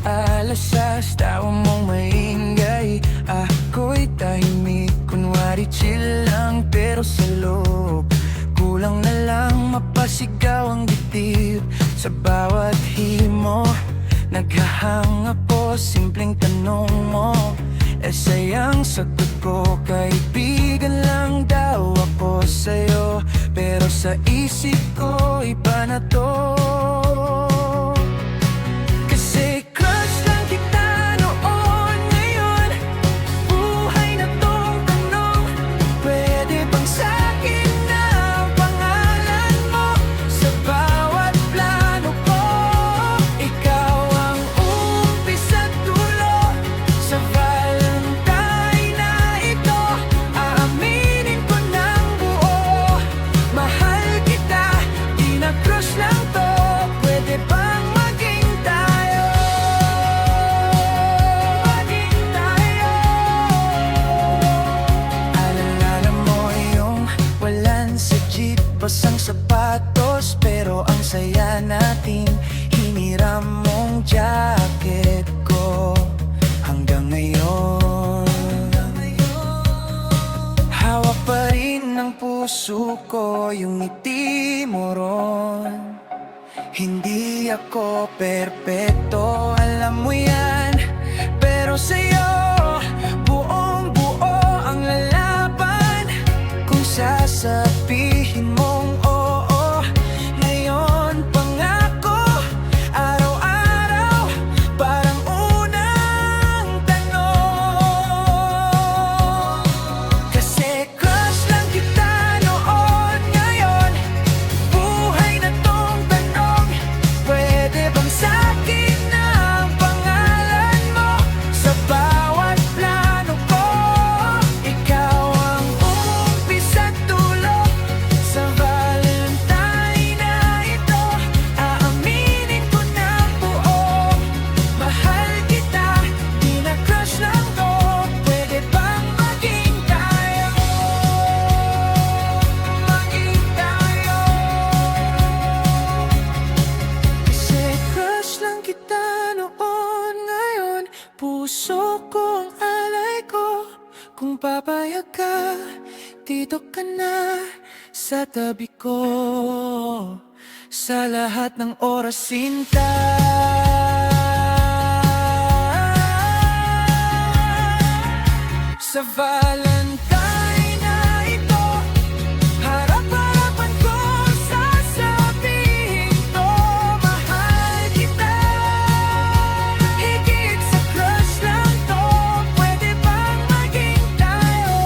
alasas, tawa mong maingay. Ako'y tahimik, kunwari chill lang, pero sa loob kulang na lang. mapasigaw ang dibdib sa bawat himo. Naghahanga po, simpleng tanong mo, sayang sagot ko, kaibigan lang daw ako sa'yo. Pero sa isip ko, iba na to. Kasi crush lang kita noon, ngayon buhay na tong tanong. Pwede bang sa'kin na ang pangalan mo sa bawat plano ko? Ikaw ang umpisa't dulo sa Valentine na ito. Aaminin ko ng buo, mahal kita, di na crush lang to. Pwede bang maging tayo? Maging tayo. Alala mo yung walan sa jeep, basang sapatos, pero ang saya natin. Hiniram mong jacket ko hanggang ngayon. Hawak pa rin ng puso ko yung ngiti mo ron. Hindi ako perpekto, alam mo yan, pero sa'yo buong buo ang lalaban. Kung sasabihin mong oo, ngayon pangako, araw-araw parang unang tanong. Kasi crush lang kita noon, ngayon buhay na tong tanong. Pwede bang sa'kin na ang pangalan mo sa bawat plano ko? Ikaw ang umpisa't dulo sa Valentine na ito. Aaminin ko ng buo, mahal kita, di na crush lang to. Pwede bang maging tayo? Maging tayo. Kasi crush lang kita noon, ngayon puso ko ang alay ko. Kung papayag ka, dito ka na sa tabi ko. Sa lahat ng oras, sinta. Sa Valentine na ito, harap-harapan ko sasabihin to. Mahal kita, higit sa crush lang to. Pwede bang maging tayo?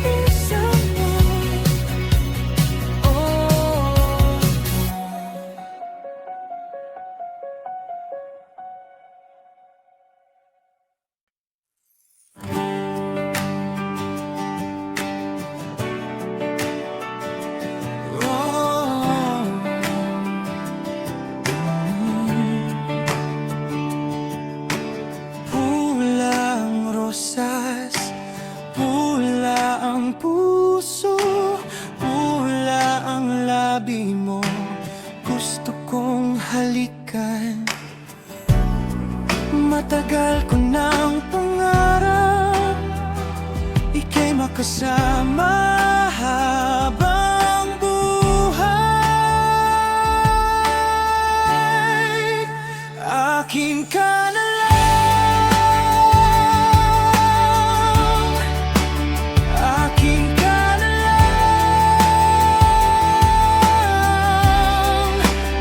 Isa mo, oh. Pulang rosas, pula ang puso, pula ang labi mo. Gusto kong halikan. Matagal ko nang pangarap, ika'y makasama habang buhay. Akin ka na lang, akin ka na lang.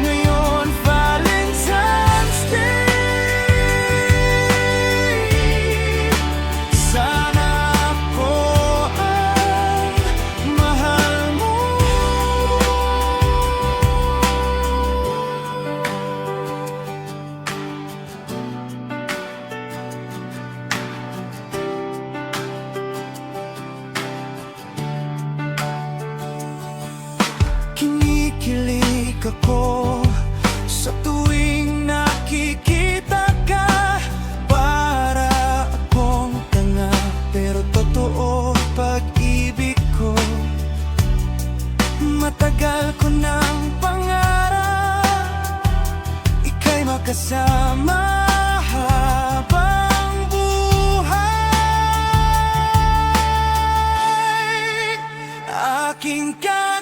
Ngayon Valentine's Day, sana ako ang mahal mo. Kinikilig ako sa tuwing nakikita ka. Para akong tanga, pero totoo pag-ibig ko. Matagal ko nang pangarap, ika'y makasama habang buhay. Aking ka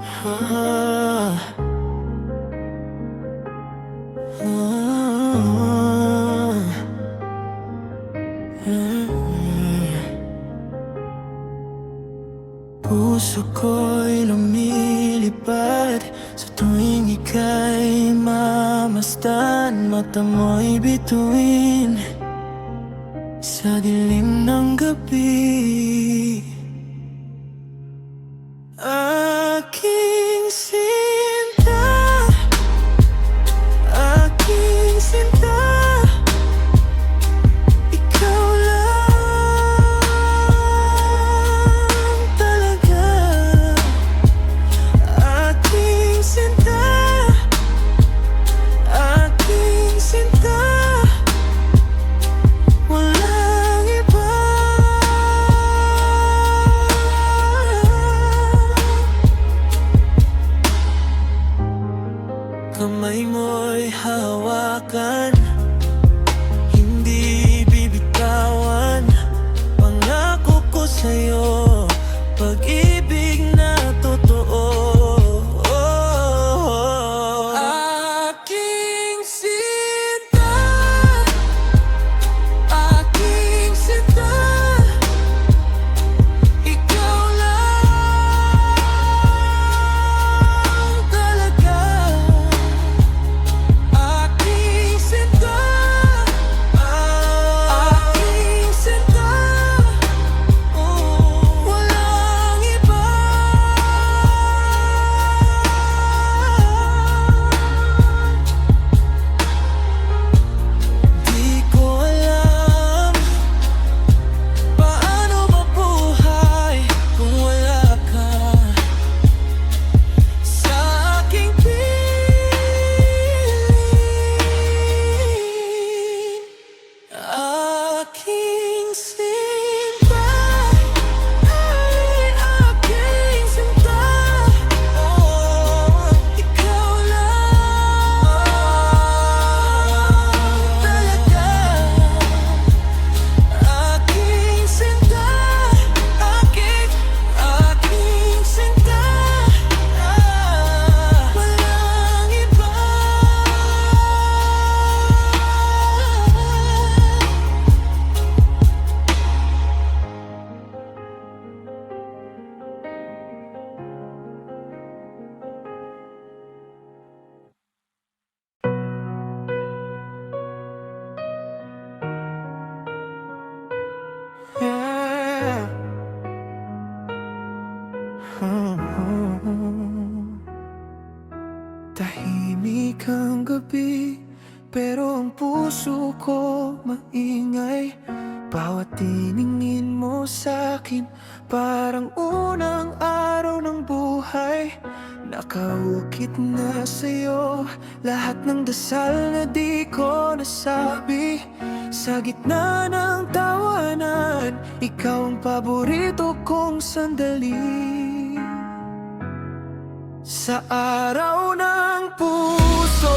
Ah, ah, Puso ko'y lumilipad sa tuwing ika'y mamasdan. Mata mo'y bituin sa dilim ng gabi. Aking sinta, aking sinta, ikaw lang talaga. Aking sinta, aking sinta, walang iba. Kamay mo'y hawakan, hindi bibitawan. Pangako ko sa'yo, pag-ibig na totoo. Aking sinta, aking sinta, ikaw lang talaga. Aking sinta, aking sinta, walang iba. Di ko alam paano mabuhay kung wala ka sa aking piling. Aking sinta, ay aking sinta, ikaw lang talaga. Aking sinta, aking sinta, walang iba. Yeah. Tahimik ang gabi, pero ang puso ko maingay. Bawat tiningin mo sa'kin, parang unang araw ng buhay. Nakaukit na sa'yo lahat ng dasal na di ko nasabi. Sa gitna ng tawanan, ikaw ang paborito kong sandali. Sa araw ng puso,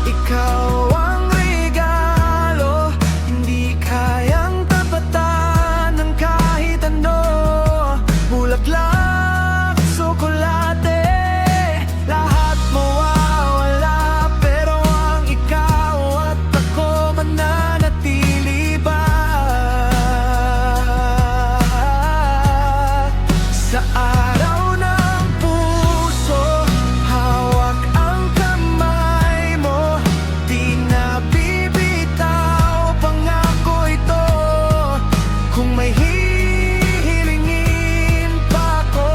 ikaw ang regalo. Hindi kayang tapatan ng kahit ano. Bulaklak, tsokolate, lahat mawawala. Pero ang ikaw at ako mananatili ba? Sa araw ng puso, hawak ang kamay mo. Di na bibitaw, pangako ito. Kung may hihilingin pa ko,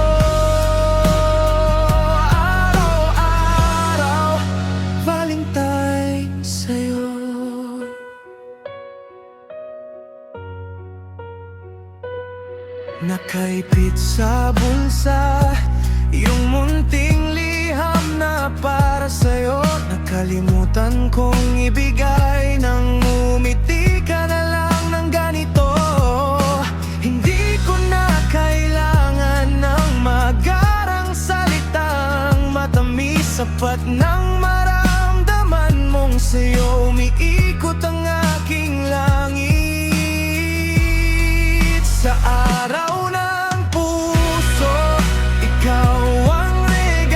araw-araw, Valentine sa'yo. Nakaipit sa bulsa yung munting liham na para sa'yo. Nakalimutan kong ibigay nang umiti ka na lang ng ganito. Hindi ko na kailangan ng magarang salitang matamis. Sapat ng maramdaman mong sa'yo umiikot ang aking langit. Sa araw ng puso, ikaw ang regalo.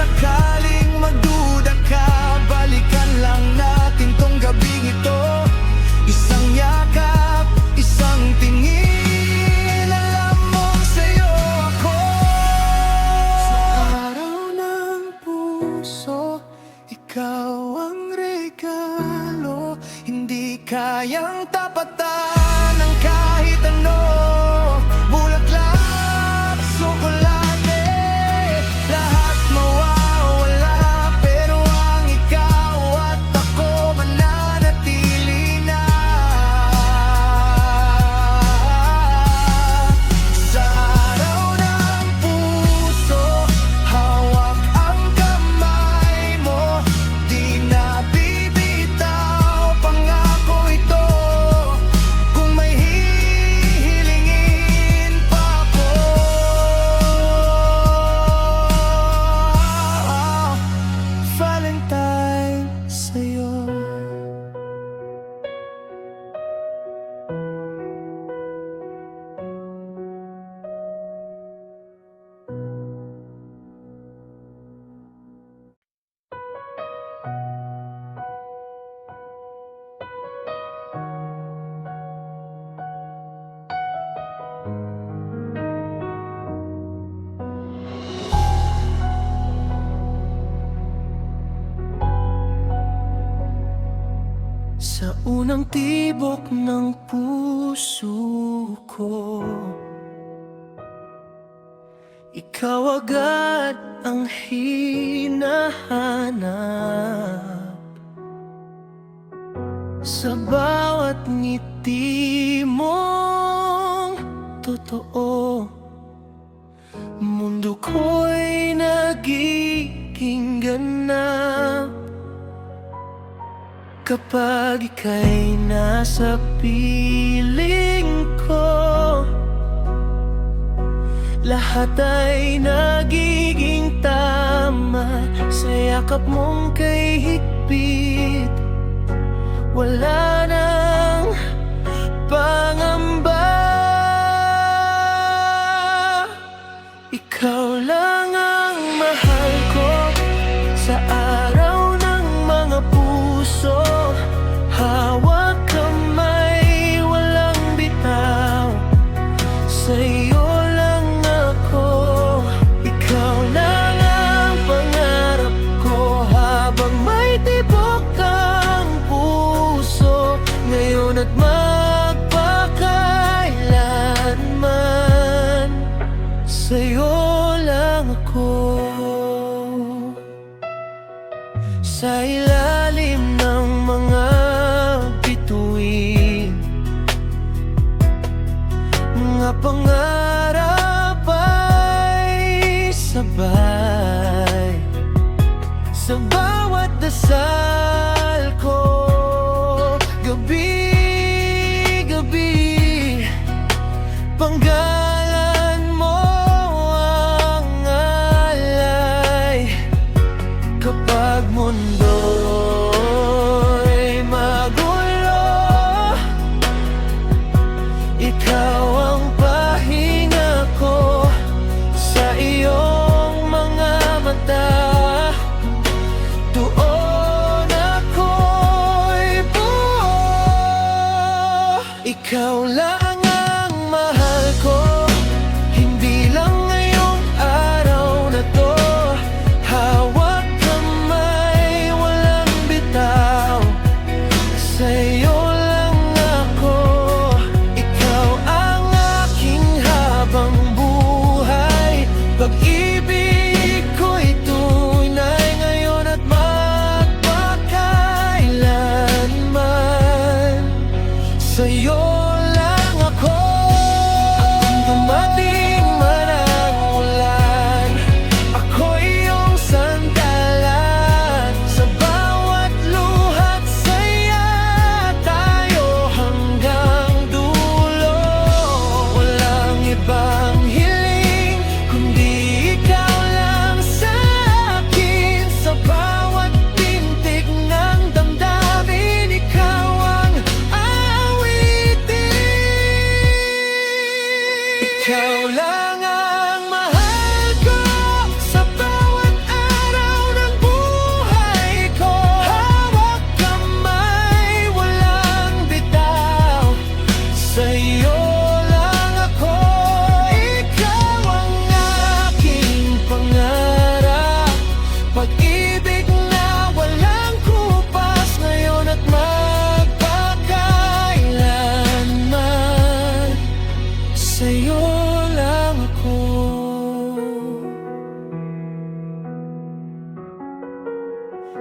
sakaling magduda ka, balikan lang natin tong gabing ito. Isang yakap, isang tingin, alam mong sa'yo ako. Sa araw ng puso, ikaw ang regalo. Hindi kayang tapatan ng kahit ano. Bulaklak, tsokolate, lahat mawawala, pero ang ikaw at ako mananatili na. Sa araw ng puso, hawak ang kamay mo, di na bibitaw, pangako ito. Kung may hihilingin pa ako, Valentine sa'yo. Sa unang tibok ng puso ko, ikaw agad ang hinahanap. Sa bawat ngiti mong totoo, mundo ko'y nagiging ganap. Kapag ika'y nasa piling ko, lahat ay nagiging tama. Sa yakap mong kay higpit, wala nang pangamba. Ikaw lang ang mahal ko sa araw ng mga puso. Hawak kamay, walang bitaw, sa'yo lang ako. Ikaw lang ang pangarap ko habang may tibok ang puso, ngayon at magpakailanman. Sa'yo lang ako. Sa ilalim ng mga bituin, mga pangarap ay sabay. Sa bawat dasal ko, gabi-gabi, panggalan mo ang alay. Kapag mundo'y magulo, ikaw ang pahinga ko. Sa iyong mga mata, doon ako'y buo. Ikaw lang ang mahal ko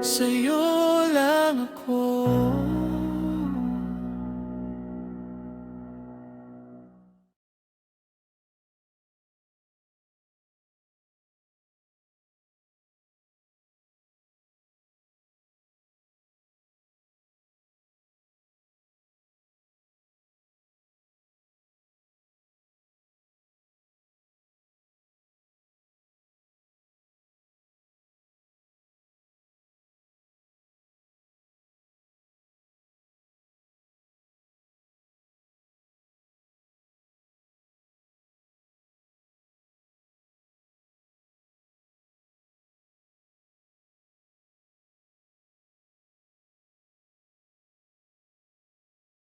sa'yo lang ako.